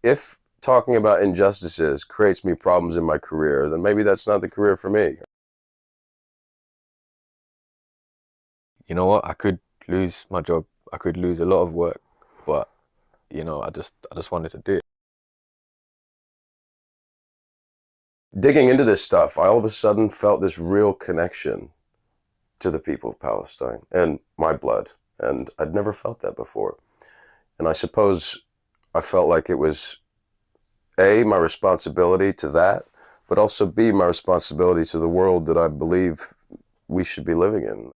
if talking about injustices creates me problems in my career, then maybe that's not the career for me. You know what? I could lose my job. I could lose a lot of work, but I just wanted to do it. Digging into this stuff, I all of a sudden felt this real connection to the people of Palestine and my blood. And I'd never felt that before. And I suppose I felt like it was A, my responsibility to that, but also B, my responsibility to the world that I believe we should be living in.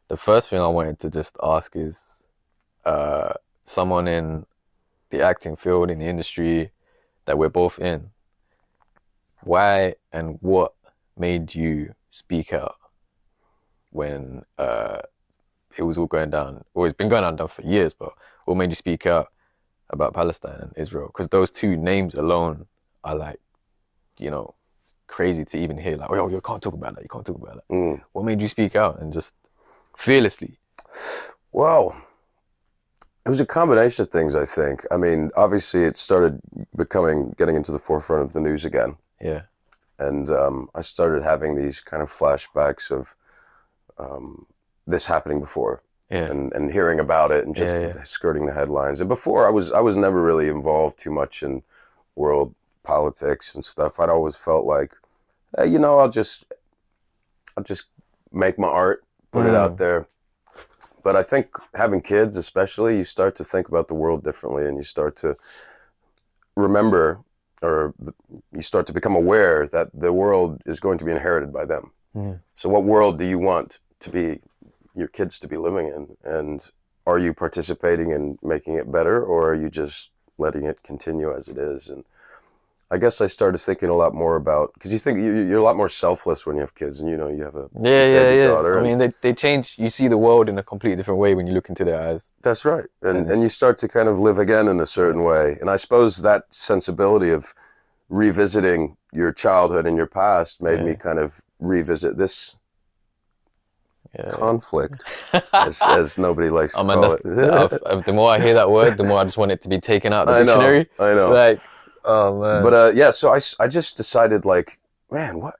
The first thing I wanted to just ask is, uh, someone in the acting field, in the industry that we're both in, why and what made you speak out when it was all going down? Well, it's been going down for years, but what made you speak out about Palestine and Israel? Because those two names alone are like, you know, crazy to even hear. Like, oh, you can't talk about that. You can't talk about that. Mm. What made you speak out and just fearlessly? Well, it was a combination of things, I think. I mean, obviously, it started getting into the forefront of the news again. Yeah, And I started having these kind of flashbacks of um, this happening before, yeah, and hearing about it and yeah, just yeah. skirting the headlines. And before, I was never really involved too much in world politics and stuff. I'd always felt like, hey, I'll just make my art, put it out Mm, there. But I think having kids, especially, you start to think about the world differently, and you start to remember, or you start to become aware that the world is going to be inherited by them. mm, So, what world do you want to be your kids to be living in? And are you participating in making it better, or are you just letting it continue as it is? And I guess I started thinking a lot more about, because you think you're a lot more selfless when you have kids, and you have a yeah, yeah, baby yeah. daughter, I and mean, they change. You see the world in a completely different way when you look into their eyes, that's right. and And you it's start to kind of live again in a yeah, certain way. And I suppose that sensibility of revisiting your childhood and your past made me yeah, kind of revisit this yeah. conflict, as Yeah. nobody likes Oh to man, call that's it. the more I hear that word, the more I just want it to be taken out of the I know, dictionary. I know. Like, oh But man, yeah, so I just decided, like, man, what?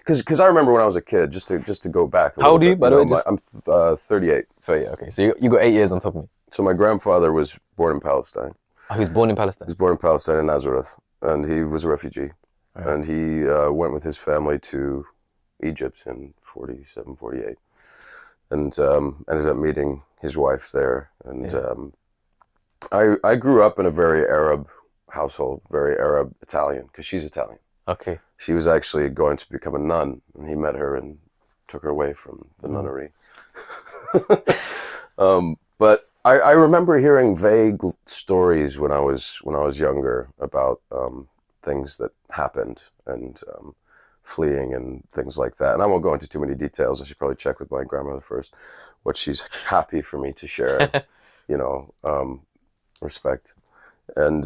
Because I remember when I was a kid, just to go back a how little old are bit. you, by the way? Just I'm 38. so yeah, okay. So you got 8 years on top of me. So my grandfather was born in Palestine. Oh, he was born in He Palestine. was born in Palestine in Nazareth, and he was a refugee. All right. And he went with his family to Egypt in 47, 48, and ended up meeting his wife there. And Yeah. I grew up in a very Arab household, very Arab Italian, because she's Italian. Okay. She was actually going to become a nun, and he met her and took her away from the Mm. nunnery. But I remember hearing vague stories when I was younger about things that happened, and fleeing and things like that. And I won't go into too many details. I should probably check with my grandmother first what she's happy for me to share. You know, respect. And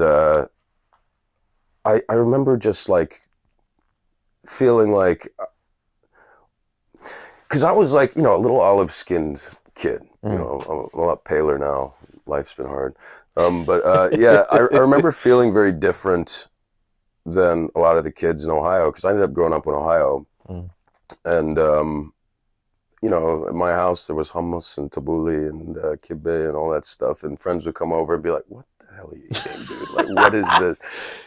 I remember just like feeling like, because I was like, a little olive skinned kid. Mm. I'm a lot paler now. Life's been hard. But yeah, I remember feeling very different than a lot of the kids in Ohio, because I ended up growing up in Ohio. Mm. And, at my house, there was hummus and tabbouleh and kibbeh and all that stuff. And friends would come over and be like, what the hell are you eating, dude? Like, what is this?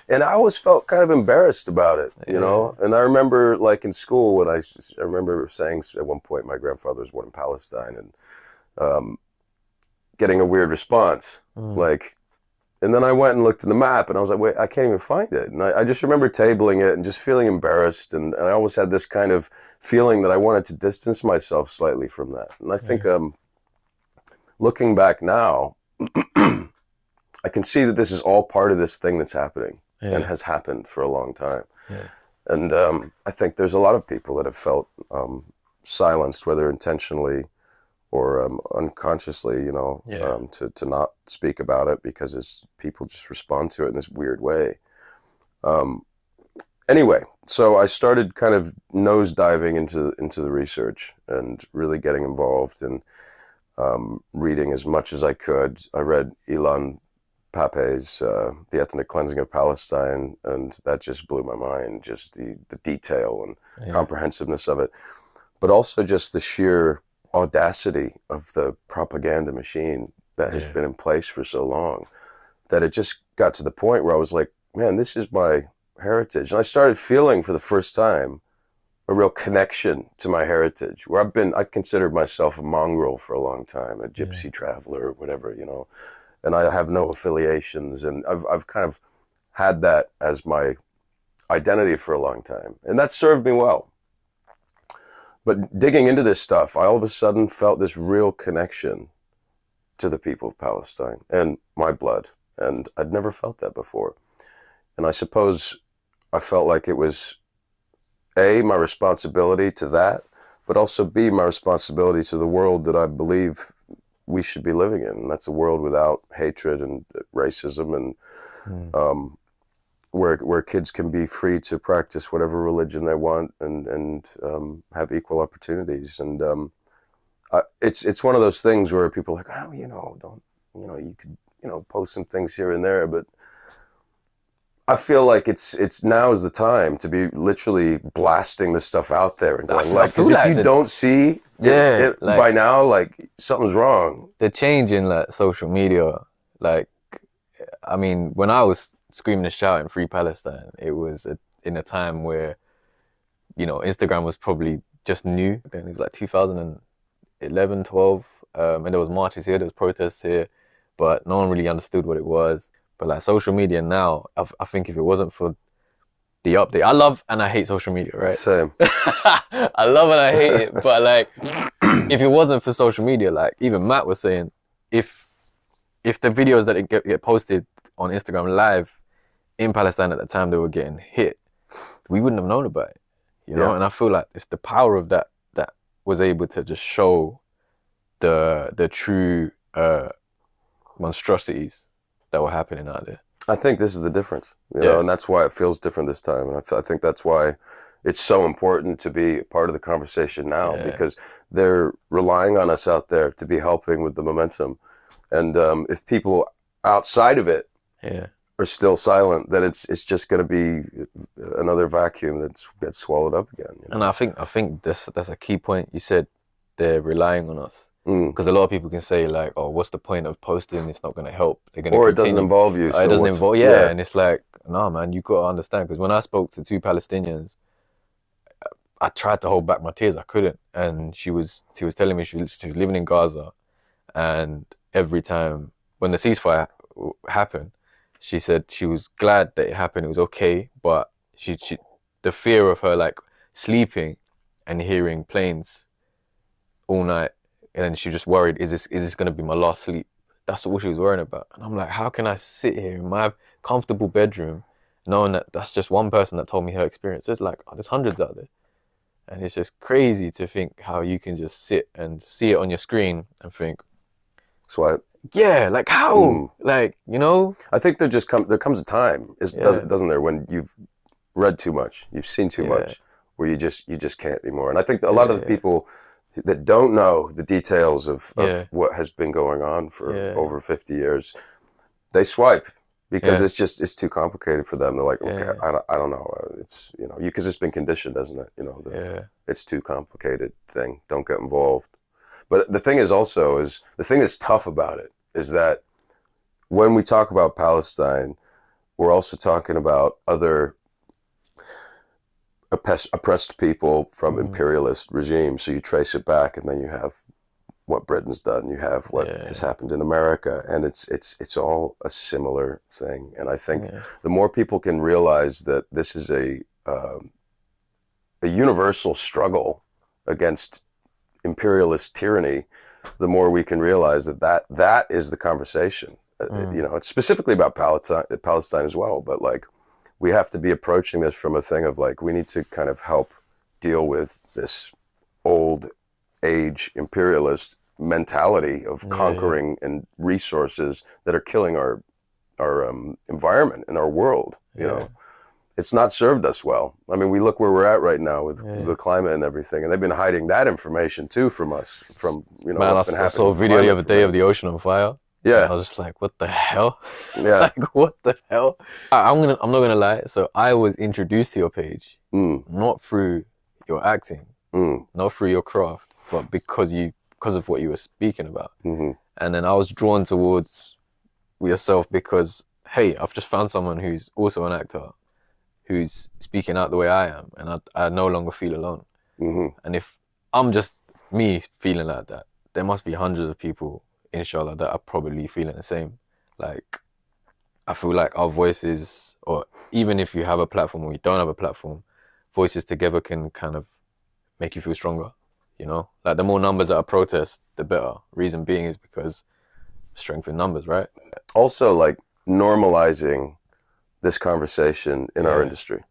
And I always felt kind of embarrassed about it, you Yeah. know? And I remember, like, in school, I remember saying at one point my grandfather was born in Palestine, and um, getting a weird response. Mm. Like, and then I went and looked at the map, and I was like, wait, I can't even find it. And I just remember tabling it and just feeling embarrassed. And I always had this kind of feeling that I wanted to distance myself slightly from that. And I think, Yeah. looking back now, I can see that this is all part of this thing that's happening and Yeah. has happened for a long time. Yeah. And I think there's a lot of people that have felt silenced, whether intentionally or unconsciously, Yeah. to not speak about it, because people just respond to it in this weird way. Um, Anyway, so I started kind of nose diving into the research and really getting involved and reading as much as I could. I read Ilan Pape's The Ethnic Cleansing of Palestine, and that just blew my mind, just the detail and Yeah, comprehensiveness of it, but also just the sheer audacity of the propaganda machine that has yeah, been in place for so long, that it just got to the point where I was like, man, this is my heritage. And I started feeling for the first time a real connection to my heritage, where I considered myself a mongrel for a long time, a yeah, gypsy traveler, whatever, and I have no affiliations. And I've kind of had that as my identity for a long time. And that served me well. But digging into this stuff, I all of a sudden felt this real connection to the people of Palestine and my blood. And I'd never felt that before. And I suppose I felt like it was A, my responsibility to that, but also B, my responsibility to the world that I believe we should be living in. And that's a world without hatred and racism, and mm, um, where kids can be free to practice whatever religion they want, and have equal opportunities. And it's one of those things where people are like, oh, don't, you could, post some things here and there, but I feel like it's now is the time to be literally blasting this stuff out there and going I like, feel because if like you don't see yeah, it like by now, like something's wrong. the change in like social media, like I mean, when I was screaming and shouting "Free Palestine," it was in a time where Instagram was probably just new. Then it was like 2011, 12, and there was marches here, there was protests here, but no one really understood what it was. But like social media now, I think if it wasn't for the update, I love and I hate social media, right? Same. I love and I hate it, but like if it wasn't for social media, like even Matt was saying, if if the videos that get posted on Instagram live in Palestine at the time they were getting hit, we wouldn't have known about it, Yeah. And I feel like it's the power of that that was able to just show the true monstrosities that were happening out there. I think this is the difference, Yeah, and that's why it feels different this time. And I think that's why it's so important to be part of the conversation now, yeah, because they're relying on us out there to be helping with the momentum. And if people outside of it yeah. are still silent, then it's just going to be another vacuum that gets swallowed up again. And I think that's a key point. You said they're relying on us Mm. because a lot of people can say like, "Oh, what's the point of posting? It's not going to help. They're going to Or it doesn't continue. involve you, It so doesn't what's involve." Yeah, yeah. and it's like, nah, man, you got to understand. Because when I spoke to two Palestinians, I tried to hold back my tears. I couldn't, and she was telling me she was living in Gaza, and every time when the ceasefire happened, she said she was glad that it happened. It was okay, but she the fear of her like sleeping and hearing planes all night, and then she just worried, is this gonna be my last sleep? That's all she was worrying about. And I'm like, how can I sit here in my comfortable bedroom knowing that that's just one person that told me her experience? There's like, there's hundreds out there. And it's just crazy to think how you can just sit and see it on your screen and think, That's why. yeah, like how? Mm, Like, I think there comes a time, yeah, doesn't there, when you've read too much, you've seen too yeah, much, where you just can't anymore. And I think a lot of the yeah, people that don't know the details of yeah, what has been going on for yeah, over 50 years, they swipe because yeah, it's too complicated for them. They're like, okay, yeah, I don't know. It's because it's been conditioned, hasn't it? yeah, It's too complicated thing. Don't get involved. But the thing is also is the thing that's tough about it is that when we talk about Palestine, we're also talking about other oppressed people from mm, imperialist regimes. So you trace it back, and then you have what Britain's done. You have what has yeah, happened in America, and it's all a similar thing. And I think yeah, the more people can realize that this is a universal struggle against imperialist tyranny, the more we can realize that is the conversation. mm, It's specifically about Palestine as well, but like we have to be approaching this from a thing of like we need to kind of help deal with this old age imperialist mentality of yeah, yeah, conquering and resources that are killing our environment and our world. yeah, it's not served us well. I mean, we look where we're at right now with Yeah. the climate and everything, and they've been hiding that information too from us, from Man, what's been I happening saw a with video the climate other for day many of the years. ocean on fire, and I Yeah, was just like, "What the hell? yeah. Like, what the hell?" I'm not gonna lie. So I was introduced to your page Mm, not through your acting, mm, not through your craft, but because of what you were speaking about. mm-hmm, And then I was drawn towards yourself because, hey, I've just found someone who's also an actor, who's speaking out the way I am, and I no longer feel alone. mm-hmm. And if I'm just me feeling like that, there must be hundreds of people, inshallah, that are probably feeling the same. Like, I feel like our voices, or even if you have a platform or you don't have a platform, voices together can kind of make you feel stronger. You know, like the more numbers at a protest, the better. Reason being is because strength in numbers, right? Also, like normalizing this conversation in our Yeah, industry,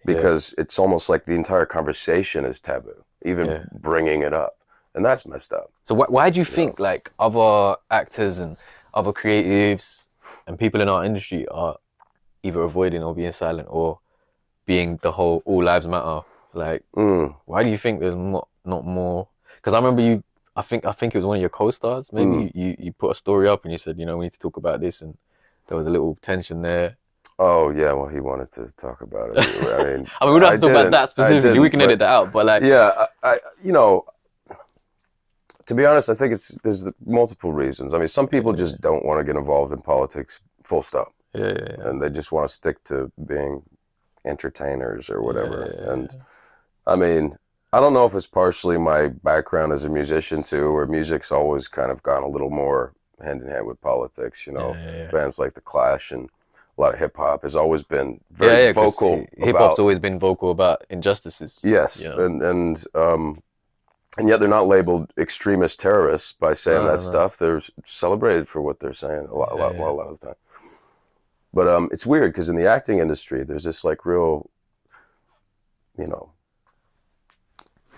yeah, because it's almost like the entire conversation is taboo, even yeah. bringing it up, and that's messed up. So why do you You know, think like other actors and other creatives and people in our industry are either avoiding or being silent or being the whole all lives matter? Like, mm, why do you think there's not more? Because I remember you. I think it was one of your co-stars. Maybe mm. you put a story up and you said, we need to talk about this, and there was a little tension there. Oh yeah, well he wanted to talk about it. I mean, I mean, we don't have to talk about that I specifically. We didn't, can edit but that out. But like, yeah, to be honest, I think there's multiple reasons. I mean, some people yeah, just don't want to get involved in politics, full stop, yeah, and they just want to stick to being entertainers or whatever. And yeah, I mean, I don't know if it's partially my background as a musician too, where music's always kind of gone a little more hand in hand with politics. yeah, yeah, yeah. Bands like The Clash and a lot of hip hop has always been Yeah, very yeah, because vocal hip hop's about, always been vocal about injustices. yes, and yet they're not labeled extremist terrorists by saying No, that no, no. stuff. They're celebrated for what they're saying a lot, a Yeah, lot, well, yeah, a lot of the time. But it's weird because in the acting industry, there's this like real, you know,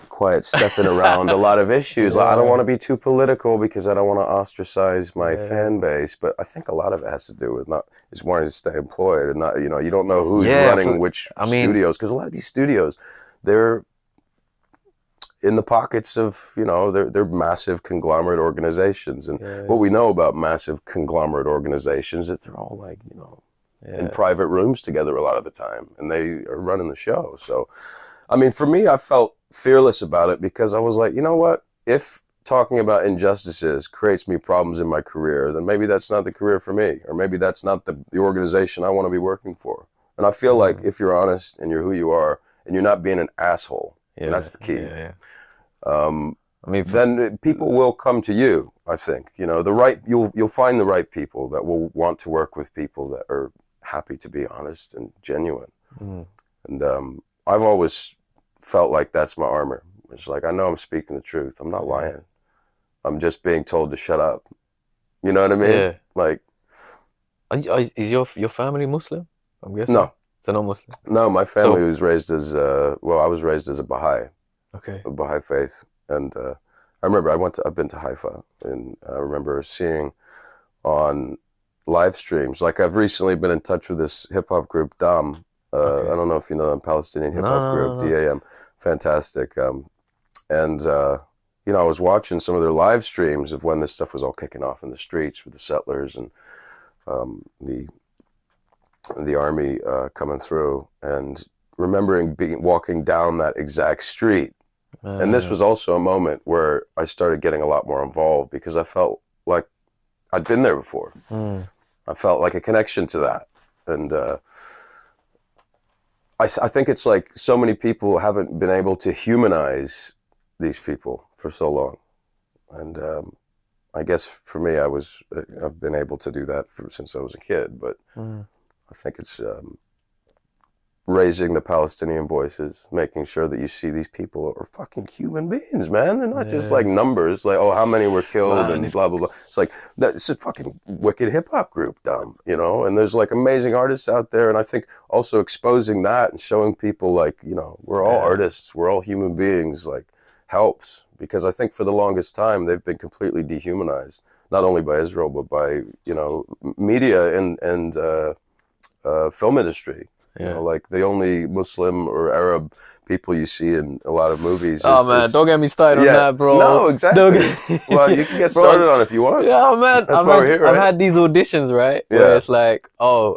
quiet stepping around a lot of issues. Like, I don't want yeah, to be too political because I don't want to ostracize my yeah, fan base. But I think a lot of it has to do with not is wanting to stay employed and not, you don't know who's yeah. running which I mean, studios, because a lot of these studios, they're in the pockets of, they're massive conglomerate organizations. And what yeah, we know about massive conglomerate organizations is they're all like, in yeah, private rooms together a lot of the time, and they are running the show. So I mean, for me, I felt fearless about it because I was like, you know what? If talking about injustices creates me problems in my career, then maybe that's not the career for me, or maybe that's not the organization I want to be working for. And I feel like mm, if you're honest and you're who you are and you're not being an asshole, and yeah, that's the yeah, key, yeah. um, I mean, then people will come to you. I think you'll find the right people that will want to work with people that are happy to be honest and genuine. mm, And I've always felt like that's my armor. It's like I know I'm speaking the truth. I'm not yeah, lying. I'm just being told to shut up. You know what I mean? yeah. Like, Is your family Muslim? I'm guessing. no, They're not Muslim. no. My family So, was raised as I was raised as okay, a Baha'i faith, and I remember I've been to Haifa, and I remember seeing on live streams. Like I've recently been in touch with this hip hop group Dam. I okay. don't know if you know them, Palestinian hip No, hop no, group no, no. DAM. Fantastic. And I was watching some of their live streams of when this stuff was all kicking off in the streets with the settlers and the army coming through, and remembering walking down that exact street. And this was Man, also a moment where I started getting a lot more involved because I felt like I'd been there before. mm, I felt like a connection to that, and I think it's like so many people haven't been able to humanize these people for so long, and I guess for me, I've been able to do that since I was a kid. But mm, I think it's raising the Palestinian voices, making sure that you see these people are fucking human beings, man. They're not just like yeah, numbers, like, oh, how many were killed man. and blah blah blah. It's like that's a fucking wicked hip hop group, dumb. And there's like amazing artists out there, and I think also exposing that and showing people like, we're all Yeah, artists, we're all human beings, like helps, because I think for the longest time they've been completely dehumanized, not only by Israel but by media and film industry. You Yeah. know, like the only Muslim or Arab people you see in a lot of movies Oh man, is don't get me started on yeah, that, bro. no, Don't exactly. Well, you can get get, bro. started on it if you want. Yeah, man. That's why we're here, I've right? had these auditions, right? Where Yeah, it's like, oh,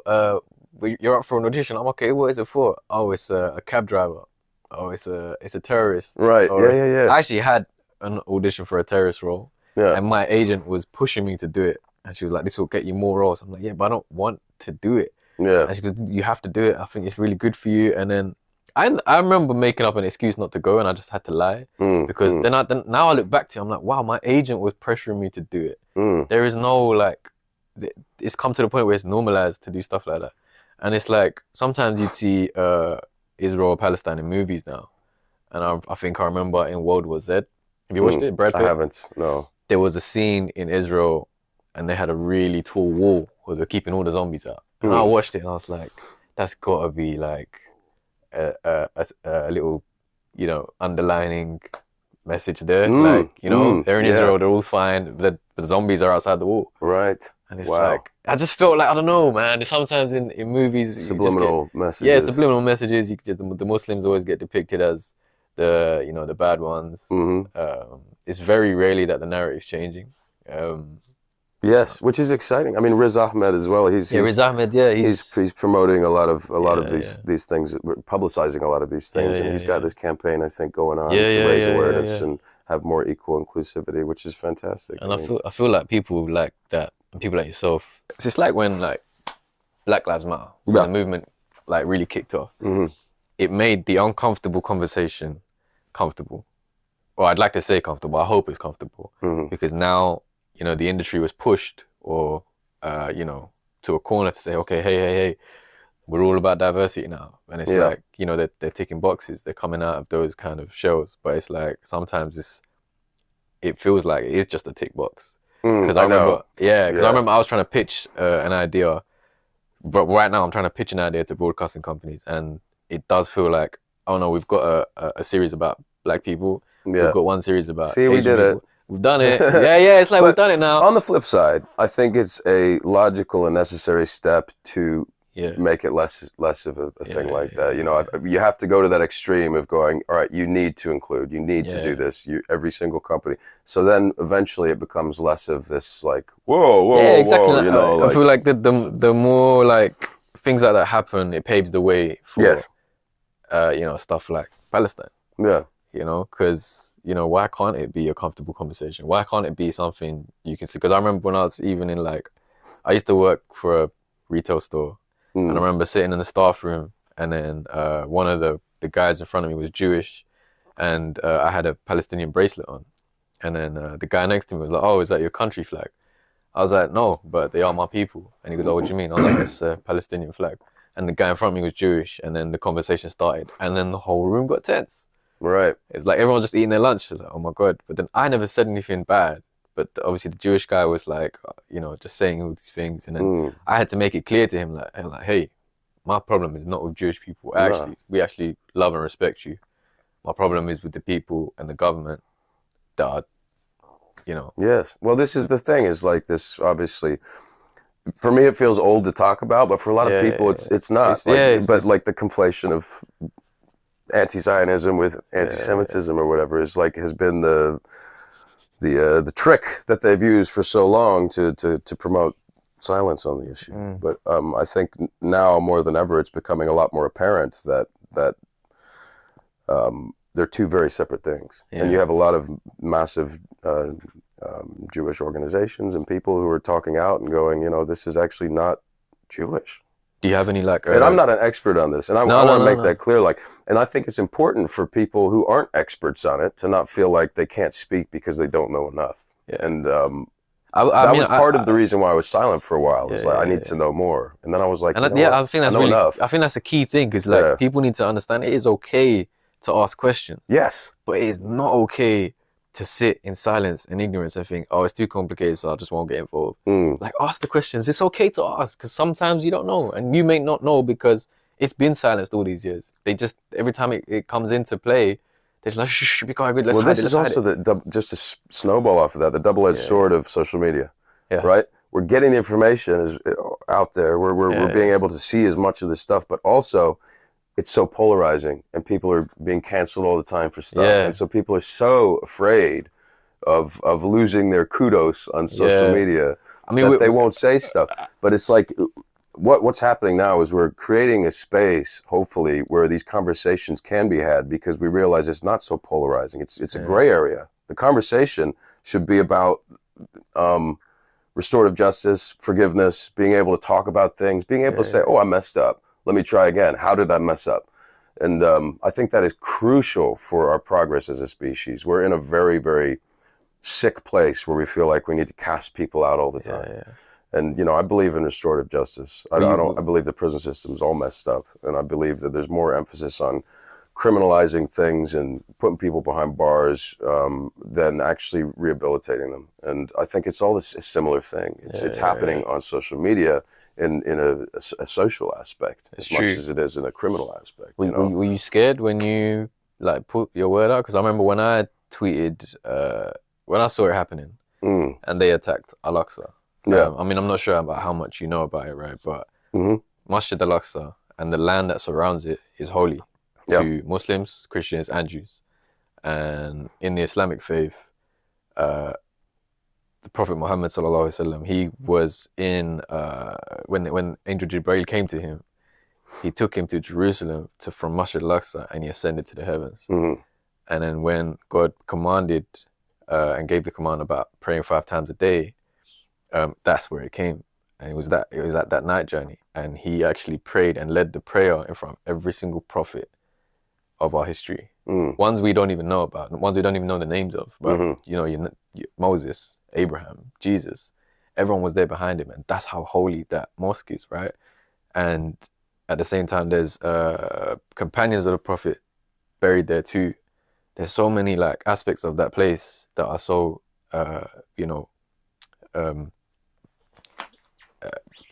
you're up for an audition. I'm okay. What is it for? Oh, it's a cab driver. Oh, it's a terrorist. right. Or Yeah, it's, yeah, yeah, I actually had an audition for a terrorist role, yeah, and my agent was pushing me to do it, and she was like, "This will get you more roles." I'm like, "Yeah, but I don't want to do it." yeah. And she goes, "You have to do it. I think it's really good for you." And then I remember making up an excuse not to go, and I just had to lie Mm, because mm, then now I look back to it, I'm like, wow, my agent was pressuring me to do it. mm. There is no like, it's come to the point where it's normalized to do stuff like that, and it's like sometimes you'd see Israel or Palestine in movies now, and I think I remember in World War Z. Have you watched Mm. it? Brad I Pitt. haven't. No. There was a scene in Israel, and they had a really tall wall where they're keeping all the zombies out. And I Mm. watched it, and I was like, that's got to be like a little, underlining message there. Mm. Like, Mm. they're in Yeah. Israel, they're all fine, but the zombies are outside the wall. Right. And it's Wow. like, I just felt like, I don't know, man. Sometimes in movies, you just get, Subliminal yeah, messages. subliminal messages. The Muslims always get depicted as the bad ones. Hmm. It's very rarely that the narrative's changing. Um, Yes, which is exciting. I mean, Riz Ahmed as well. yeah, Riz Ahmed, yeah, He's promoting a lot of yeah, yeah, these things, publicizing a lot of these yeah, things, and yeah, he's got yeah, this campaign I think going on yeah, to yeah, raise yeah, yeah, awareness yeah. and have more equal inclusivity, which is fantastic. I And I mean, feel I feel like people like that, and people like yourself. It's just like when like Black Lives Matter, when yeah. the movement like really kicked off. Hmm. It made the uncomfortable conversation comfortable. Or I'd like to say comfortable. I hope it's comfortable Hmm. because now the industry was pushed or uh, you know to a corner to say, okay, hey, we're all about diversity now, and it's Yeah. like they're ticking boxes. They're coming out of those kind of shows, but it's like sometimes it feels like it is just a tick box. Because I I remember, know. yeah, because I Yeah. remember I was trying to pitch an idea, but right now I'm trying to pitch an idea to broadcasting companies, and it does feel like, oh no, we've got a series about black people, we've Yeah. got one series about See, we Asian did it. people, we've done it, yeah, yeah, it's like we've But done it now, on the flip side, I think it's a logical and necessary step to yeah, make it less of a yeah, thing like yeah, that. You know, you have to go to that extreme of going, all right, you need to include, you need to do yeah, this, every single company. So then eventually it becomes less of this like, whoa, whoa, yeah, whoa, exactly. whoa, Like, I like, feel like the more like things like that happen, it paves the way for yes, stuff like Palestine. yeah, Because why can't it be a comfortable conversation? Why can't it be something you can see? Because I remember when I was even in like, I used to work for a retail store, and I mm, remember sitting in the staff room, and then one of the guys in front of me was Jewish, and I had a Palestinian bracelet on, and then the guy next to me was like, "Oh, is that your country flag?" I was like, "No, but they are my people." And he goes, "Oh, what do you mean?" I was like, "It's a Palestinian flag." And the guy in front of me was Jewish, and then the conversation started, and then the whole room got tense. right, It's like everyone just eating their lunch. It's like, oh my God. But then I never said anything bad. But obviously the Jewish guy was like, just saying all these things. And then mm, I had to make it clear to him, hey, my problem is not with Jewish people. no, We actually love and respect you. My problem is with the people and the government that are, you know, yes. Well, this is the thing is like this, obviously, for me it feels old to talk about, but for a lot of people yeah, it's not like, it's but just, like the conflation of anti-Zionism with yeah, anti-Semitism or whatever is like has been the trick that they've used for so long to promote silence on the issue. mm, But I think now more than ever, it's becoming a lot more apparent that they're two very separate things. And you yeah. have a lot of massive Jewish organizations and people who are talking out and going, this is actually not Jewish. Do you have any like, And I'm not an expert on this, and I no, want no, to no, make no. that clear. Like, and I think it's important for people who aren't experts on it to not feel like they can't speak because they don't know enough. Yeah. And I that mean, was part of the reason why I was silent for a while. yeah, Is like I need yeah, to know more, and then I was like, and you know yeah, what, I think I that's know really, enough. I think that's a key thing because like Yeah. people need to understand it is okay to ask questions, Yes. but it is not okay to sit in silence and ignorance and think, oh, it's too complicated, so I just won't get involved. Mm. Like, ask the questions. It's okay to ask because sometimes you don't know, and you may not know because it's been silenced all these years. They just every time it comes into play, they're just like, shh, be quiet, let's Well, hide this it, is let's hide also it. just a snowball off of that, the double-edged Yeah, sword of social media, yeah, right? we're getting the information is out there. We're being Yeah, able to see as much of this stuff, but also it's so polarizing, and people are being canceled all the time for stuff, and yeah, so people are so afraid of losing their kudos on social yeah. media I mean, that they won't say stuff. But it's like what's happening now is we're creating a space, hopefully, where these conversations can be had because we realize it's not so polarizing. It's a yeah, gray area. The conversation should be about um, restorative justice, forgiveness, being able to talk about things, being able to say, yeah, "Oh, I messed up. Let me try again. How did I mess up?" And I think that is crucial for our progress as a species. We're in a very, very sick place where we feel like we need to cast people out all the yeah, time. yeah. And I believe in restorative justice. I, Were I you, don't. I believe the prison system's all messed up, and I believe that there's more emphasis on criminalizing things and putting people behind bars than actually rehabilitating them. And I think it's all a similar thing. yeah, It's yeah, yeah. happening on social media in a social aspect It's as much true. as it is in a criminal aspect. Were you scared when you like put your word out? Because I remember when I tweeted, when I saw it happening Mm, and they attacked Al-Aqsa. yeah. I mean, I'm not sure about how much you know about it, right? But Hmm. Masjid Al-Aqsa and the land that surrounds it is holy Yeah. to Muslims, Christians, and Jews. And in the Islamic faith, uh, the Prophet Muhammad sallallahu alaihi wasallam, he was in when Angel Jibril came to him, he took him to Jerusalem to from Masjid Al-Aqsa, and he ascended to the heavens. Hmm. And then when God commanded and gave the command about praying 5 times a day, that's where it came. And it was at that night journey, and he actually prayed and led the prayer in front of every single prophet of our history. Mm, Ones we don't even know about, ones we don't even know the names of. But hmm. Moses, Abraham, Jesus, everyone was there behind him, and that's how holy that mosque is, right? And at the same time, there's companions of the prophet buried there too. There's so many like aspects of that place that are so uh, you know um,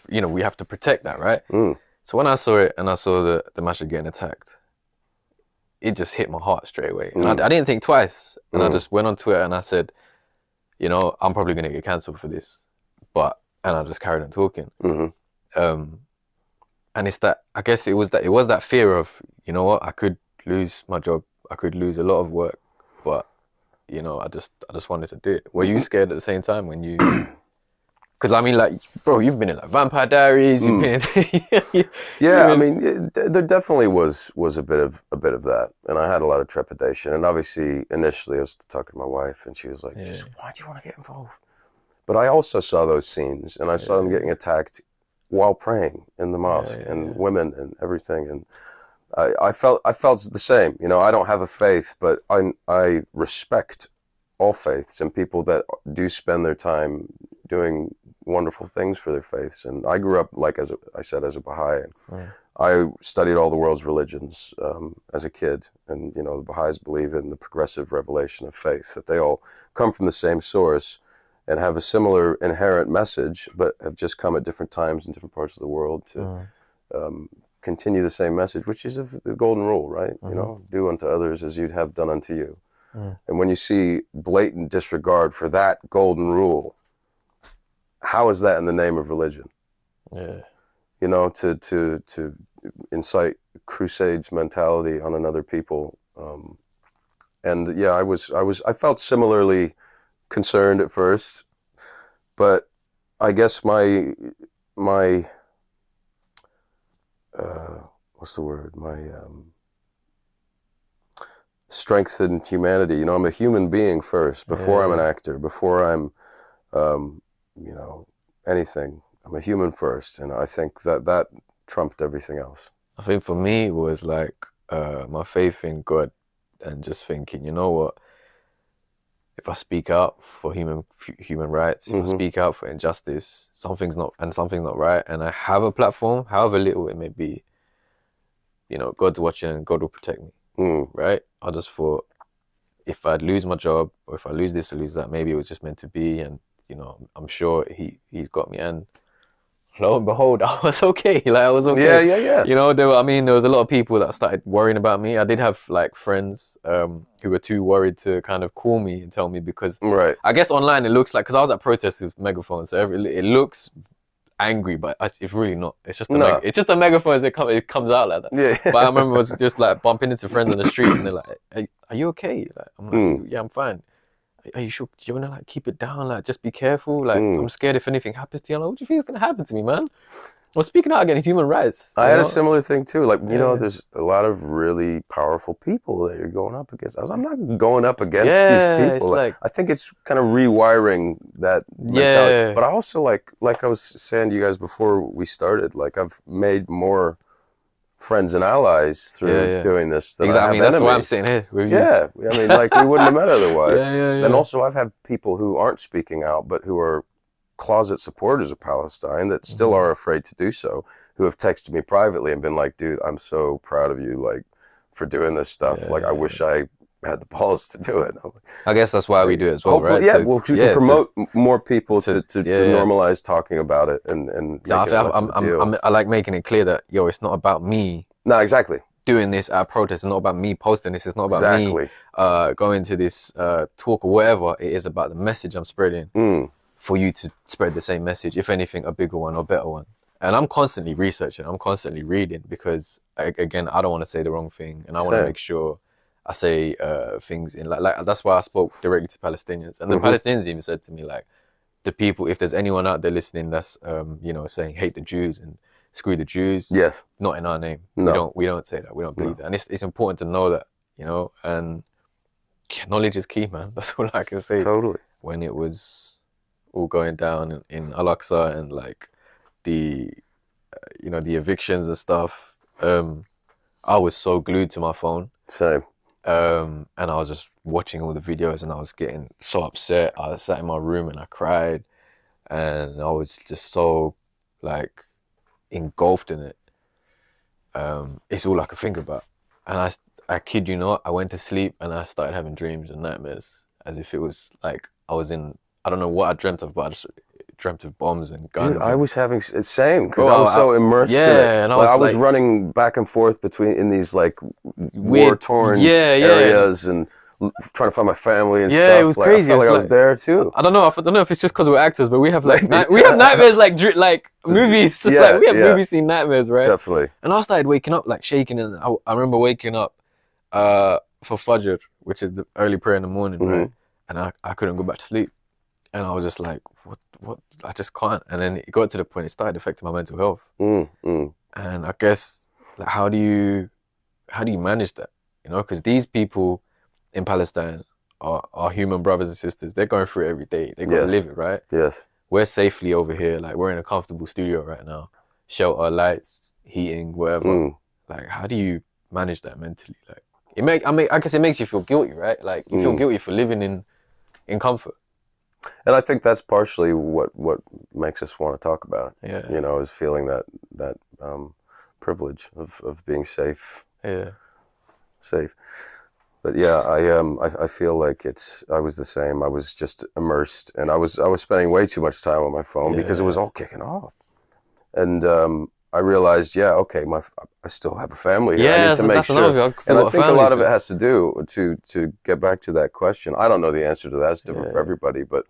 we have to protect that, right? Mm, So when I saw it and I saw the masjid getting attacked, it just hit my heart straight away. And mm, I didn't think twice. And I mm, just went on Twitter and I said, I'm probably going to get cancelled for this. And I just carried on talking. hmm. Um, and it's that, I guess it was that fear of, you know what, I could lose my job. I could lose a lot of work. But, I just wanted to do it. Were you scared at the same time when you, because I mean, like, bro, you've been in like Vampire Diaries, you've Mm. been in, you've Yeah, I been, mean, there definitely was a bit of that, and I had a lot of trepidation. And obviously, initially, I was talking to my wife, and she was like, yeah, "Just why do you want to get involved?" But I also saw those scenes, and I saw them getting yeah, attacked while praying in the yeah, mosque, yeah, and yeah. women and everything. And I felt the same. I don't have a faith, but I respect all faiths and people that do spend their time doing wonderful things for their faiths. And I grew up, like as I said, as a Baha'i. Mm, I studied all the world's religions as a kid, and the Baha'is believe in the progressive revelation of faith, that they all come from the same source and have a similar inherent message, but have just come at different times in different parts of the world to mm, um, continue the same message, which is the golden rule, right? mm-hmm, Do unto others as you'd have done unto you. mm, And when you see blatant disregard for that golden rule, how is that in the name of religion? yeah, To incite crusades mentality on another people. And yeah, I felt similarly concerned at first, but I guess my what's the word? My strength in humanity. I'm a human being first, before I'm an yeah. actor, before I'm, um, you know, anything. I'm a human first, and I think that trumped everything else. I think for me it was like my faith in God and just thinking, you know what? If I speak out for human rights, if I Hmm. speak out for injustice, something's not right, and I have a platform, however little it may be, God's watching and God will protect me, Mm. right? I just thought if I'd lose my job or if I lose this or lose that, maybe it was just meant to be, and I'm sure he's got me, and lo and behold, I was okay. Like I was Yeah, okay. yeah, yeah. You know, there was a lot of people that started worrying about me. I did have like friends who were too worried to kind of call me and tell me because Right. I guess online it looks like because I was at protests with megaphones, so it looks angry, but it's really not. No. It's just a megaphone as it comes out like that. Yeah. But I remember I was just like bumping into friends on the street, and they're like, are you okay?" Like I'm like, Mm, "Yeah, I'm fine." Are you sure? Do you wanna like keep it down? Like just be careful. Like mm. I'm scared if anything happens to you. I'm like, what do you think is gonna happen to me, man? Well, speaking out against human rights, I you had a know? similar thing too. Like, Yeah, there's a lot of really powerful people that you're going up against. I'm not going up against these yeah. It's people. like, I think it's kind of rewiring that mentality. yeah, But I also like I was saying to you guys before we started, like I've made more friends and allies yeah, through yeah. doing this than I Exactly. I have mean, that's why I'm enemies. sitting here with you. Yeah, I mean, like we wouldn't have met otherwise. Yeah, yeah, And yeah. also, I've had people who aren't speaking out, but who are closet supporters of Palestine that still Hmm. are afraid to do so, who have texted me privately and been like, "Dude, I'm so proud of you, like, for doing this stuff. Yeah, Like, I yeah. wish I had the balls to do it." I'm I guess that's why we like, do it as well, hopefully, right? yeah, well, we can Yeah, promote more people to yeah. normalize talking about it and So making it less of a deal. I like making it clear that yo, it's not about me No, exactly, doing this at a protest. It's not about me posting this. It's not about me exactly. going to this talk or whatever. It is about the message I'm spreading Mm, for you to spread the same message. If anything, a bigger one or better one. And I'm constantly researching. I'm constantly reading because again, I don't want to say the wrong thing, and I want to same. make sure I say things in like that's why I spoke directly to Palestinians, and the Hmm. Palestinians even said to me like the people, if there's anyone out there listening that's saying hate the Jews and screw the Jews, Yes. not in our name. No. We don't say that. We don't believe No. that. And it's important to know that, and knowledge is key, man. That's all I can say. Totally. When it was all going down in Al-Aqsa and like the the evictions and stuff, I was so glued to my phone. Same. And I was just watching all the videos and I was getting so upset. I sat in my room and I cried and I was just so like engulfed in it. It's all I could think about. And I kid you not, I went to sleep and I started having dreams and nightmares as if it was like I was in, I don't know what I dreamt of, but I just dreamt of bombs and Dude, guns I and was having same because bro, I was so immersed in it. yeah, and I Like I was was like running back and forth between in these like war weird, torn yeah, yeah, and areas and trying to find my family and yeah, it stuff. was Like I crazy. felt It's like I was like there too. I don't know. I don't know if it's just because we're actors, but we have like we have Yeah, nightmares like movies. Like yeah, we have yeah, movie scene nightmares, right? definitely. And I started waking up like shaking, and I remember waking up for Fajr, which is the early prayer in the morning, Hmm. right? And I couldn't go back to sleep, and I was just like, what? I just can't. And then it got to the point it started affecting my mental health, Mm, mm. and I guess like how do you manage that? Because these people in Palestine are human brothers and sisters. They're going through it every day. They got to Yes, live it, right? yes. We're safely over here. Like we're in a comfortable studio right now, shelter, lights, heating, whatever. Mm, Like, how do you manage that mentally? Like, I guess it makes you feel guilty, right? Like you feel mm. guilty for living in comfort. And I think that's partially what makes us want to talk about it. Yeah, Is feeling that privilege of being yeah, safe. But yeah, I feel like I was the same. I was just immersed, and I was spending way too much time on my phone because it was yeah, all kicking off. And I realized, yeah, okay, I still have a family here. I need yeah. to make That's another sure. thing. I've still And I got a think a family lot of it to. has to do to get back to that question. I don't know the answer to that. It's different for Yeah, everybody, but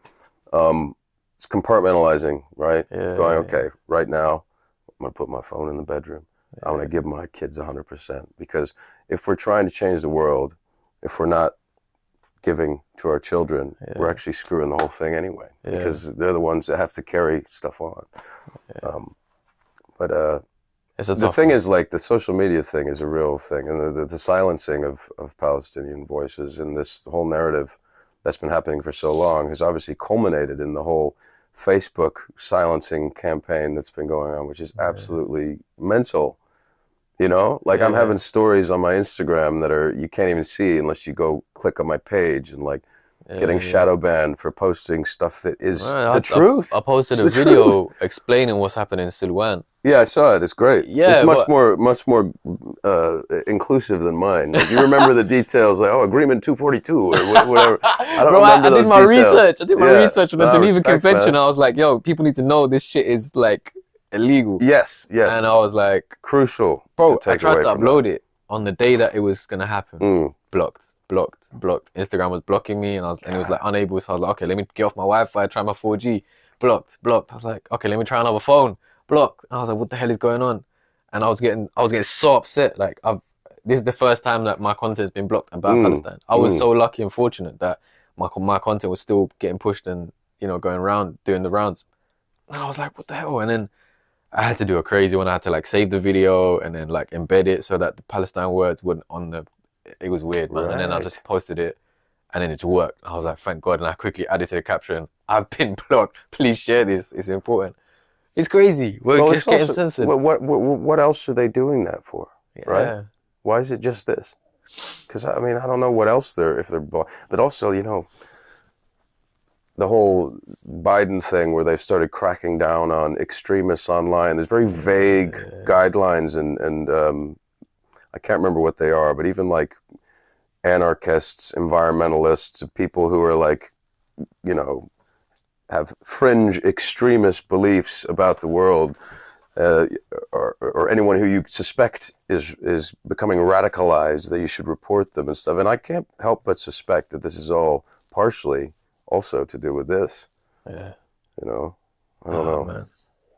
um, it's compartmentalizing, right? Going, yeah, okay, right now, I'm gonna put my phone in the bedroom. I want yeah, to give my kids 100% because if we're trying to change the world, if we're not giving to our children, we're yeah, actually screwing the whole thing anyway yeah. because they're the ones that have to carry stuff on. Um, but It's a the tough thing one. is, like, the social media thing is a real thing, and the silencing of Palestinian voices and this whole narrative that's been happening for so long has obviously culminated in the whole Facebook silencing campaign that's been going on, which is Yeah, absolutely mental. Like I'm having yeah. stories on my Instagram that are you can't even see unless you go click on my page and like getting Yeah, yeah. shadow banned for posting stuff that is the Right, truth. I It's posted a the truth. video explaining what's happening in Silwan. Yeah, I saw it. It's great. It's Yeah, much but more inclusive than mine. Like you remember the details, like Agreement 242 or whatever. I don't bro, remember I did those my details. research. I did my Yeah, research on the no, Geneva respects, Convention. man. I was like, yo, people need to know this shit is like illegal. Yes, And I yes. was like, Crucial to bro, I take tried away to from that. upload it on the day that it was gonna happen. Mm. Blocked, blocked, blocked. Instagram was blocking me, and it was like unable. So I was like, okay, let me get off my Wi-Fi, try my 4G. Blocked, blocked. I was like, okay, let me try another phone. Blocked. And I was like, what the hell is going on? And I was getting so upset. Like this is the first time that my content has been blocked about Mm. Palestine. I was Mm. so lucky and fortunate that my content was still getting pushed and going around doing the rounds. And I was like, what the hell? And then I had to do a crazy one. I had to like save the video and then like embed it so that the Palestine words wouldn't on the. It was weird, man. And then I Right. just posted it, and then it worked. I was like, thank God. And I quickly added to the caption, "I've been blocked. Please share this. It's important." It's crazy. We're Well, it's just getting also censored. what else are they doing that for, right? Yeah, Why is it just this? Because I mean, I don't know what else they're if they're, but also the whole Biden thing where they've started cracking down on extremists online. There's very vague guidelines and I can't remember what they are, but even like anarchists, environmentalists, people who are like you know have fringe extremist beliefs about the world, uh, or anyone who you suspect is becoming radicalized, that you should report them and stuff. And I can't help but suspect that this is all partially also to do with this. yeah. You know, I don't Oh know. man,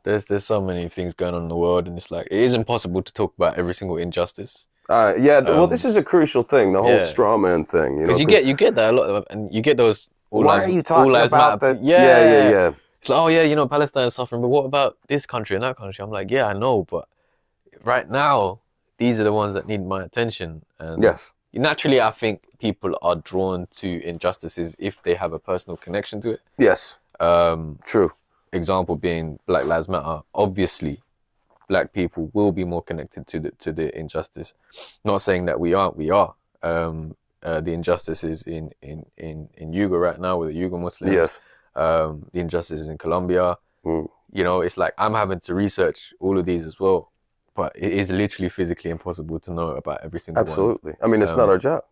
there's so many things going on in the world, and it's like it is impossible to talk about every single injustice. Yeah, well, this Um, is a crucial thing, the whole yeah, straw man thing, because you because get that a lot, and you get those why are you all talking lives about matter. that? Yeah, yeah, Yeah, yeah. it's like, oh yeah, Palestine is suffering, but what about this country and that country? I'm like, yeah, I know, but right now these are the ones that need my attention, and Yes, naturally, I think people are drawn to injustices if they have a personal connection to it. yes, Um, true. Example being Black Lives Matter. Obviously, black people will be more connected to the injustice. Not saying that we aren't. We are. The injustices in Yuga right now with the Yuga Muslims. Yes. The injustices in Colombia. Mm. It's like I'm having to research all of these as well, but it is literally physically impossible to know about every single one. Absolutely. I mean, it's not Um, our job.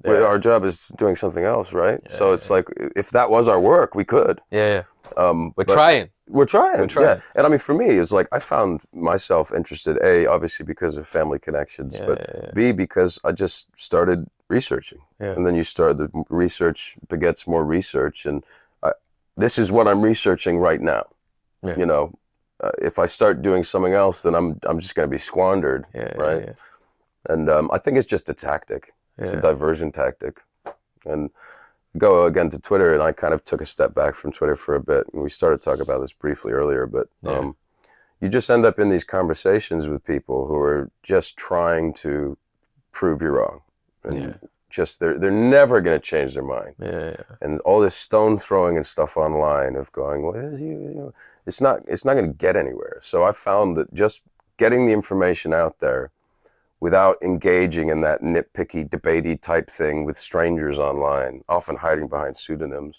yeah, Our job is doing something else, right? So it's yeah, like if that was our work, we could. yeah, yeah. We're But trying. we're We're trying, yeah. trying. And I mean, for me, it's like I found myself interested, A, obviously because of family connections, Yeah, but yeah, B, because I just started researching. yeah, And then the research begets more research. And I, this is what I'm researching right now. yeah, You know, if I start doing something else, then I'm just going to be squandered, yeah, right? yeah, And I think it's just a tactic. It's a yeah, diversion tactic. And go again to Twitter, and I kind of took a step back from Twitter for a bit, and we started talking about this briefly earlier. But yeah, you just end up in these conversations with people who are just trying to prove you wrong, yeah, and just they're never going to change their mind. yeah, yeah, And all this stone throwing and stuff online of going, well, it's not going to get anywhere. So I found that just getting the information out there without engaging in that nitpicky, debatey type thing with strangers online, often hiding behind pseudonyms,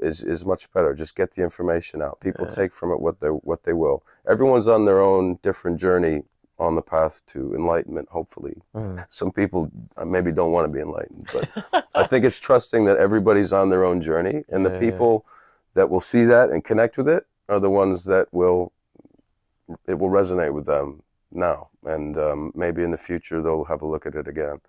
is much better. Just get the information out. People yeah. take from it what they will. Everyone's on their own different journey on the path to enlightenment. Hopefully, Mm. some people maybe don't want to be enlightened, but I think it's trusting that everybody's on their own journey, and the Yeah, people that will see that and connect with it are the ones that will resonate with them now, and maybe in the future they'll have a look at it again.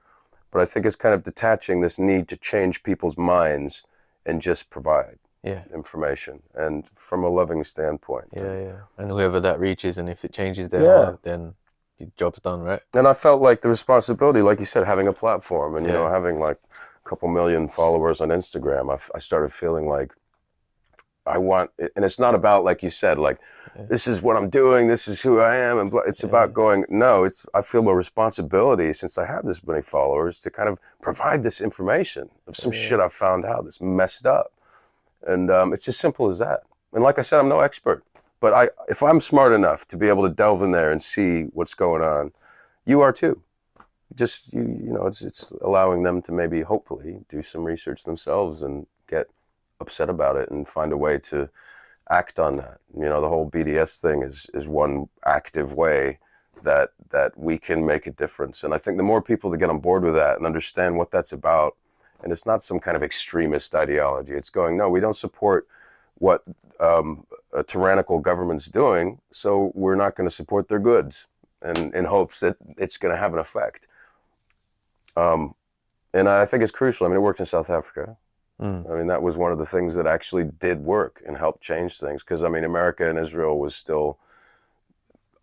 But I think it's kind of detaching this need to change people's minds and just provide yeah, information and from a loving standpoint. yeah, yeah. And whoever that reaches, and if it changes their Yeah. heart, then your job's done, right? And I felt like the responsibility, like you said, having a platform and, Yeah, having like a couple million followers on Instagram, I started feeling like I want, and it's not about, like you said, like, yeah, this is what I'm doing, this is who I am, and it's yeah, about going, no, I feel a responsibility since I have this many followers to kind of provide this information of some yeah, shit I've found out that's messed up. And it's as simple as that. And like I said, I'm no expert, but if I'm smart enough to be able to delve in there and see what's going on, you are too. Just it's allowing them to maybe hopefully do some research themselves and get upset about it and find a way to act on that. The whole BDS thing is one active way that we can make a difference. And I think the more people that get on board with that and understand what that's about, and it's not some kind of extremist ideology. It's going, no, we don't support what a tyrannical government's doing, so we're not going to support their goods, and in hopes that it's going to have an effect. Um, and I think it's crucial. I mean, it worked in South Africa. Mm. I mean, that was one of the things that actually did work and helped change things. Because I mean, America and Israel was still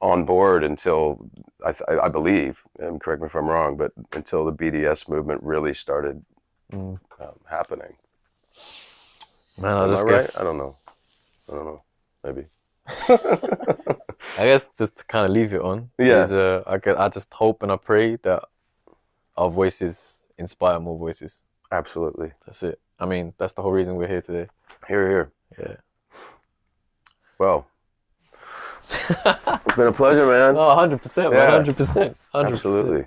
on board until I believe, and correct me if I'm wrong, but until the BDS movement really started Mm. happening. Man, I Am I just right? I guess don't know. I don't know. Maybe. I guess just to kind of leave it on Yeah, is I just hope and I pray that our voices inspire more voices. absolutely. That's it. I mean, that's the whole reason we're here today. Here, here. Yeah. Well, it's been a pleasure, man. Oh, 100%, man. Yeah, 100%. 100%. absolutely.